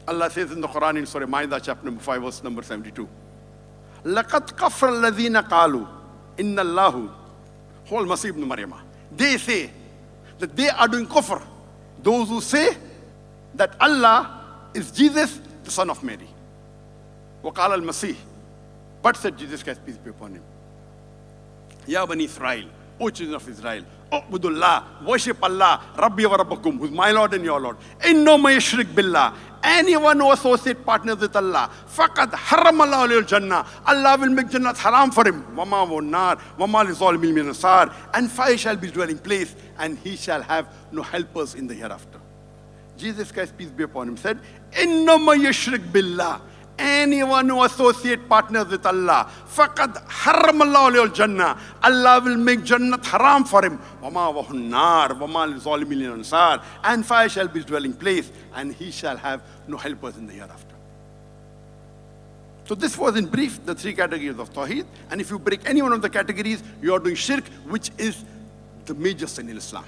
Allah says in the Quran in Surah Ma'idah, chapter number 5, verse number 72. لَقَدْ كَفْرَ الَّذِينَ قَالُوا إِنَّ اللَّهُ هُوَ الْمَسِيحُ ابْنُ مَرْيَمَ. They say that they are doing kufr. Those who say that Allah is Jesus, the son of Mary. وَقَالَ الْمَسِيحُ. But said Jesus Christ, peace be upon him. Ya Bani Israel, O children of Israel, Ubudullah, worship Allah, Rabbi wa Rabbakum, who is my Lord and your Lord. Inno ma yushrik billah. Anyone who associates partners with Allah, faqad haram Allah alayhi al-jannah. Allah will make Jannat haram for him. Wama wa nar, wama li zalimin min ansar. And fire shall be his dwelling place, and he shall have no helpers in the hereafter. Jesus Christ, peace be upon him, said, Inno ma yushrik billah. Anyone who associates partners with Allah, faqad haram Allah alayhi al-jannah. Allah will make Jannat haram for him. Wama wa nar, wama li zalimin min ansar. And fire shall be his dwelling place, and he shall have no helpers in the hereafter. So this was in brief the three categories of Tawheed. And if you break any one of the categories, you are doing shirk, which is the major sin in Islam.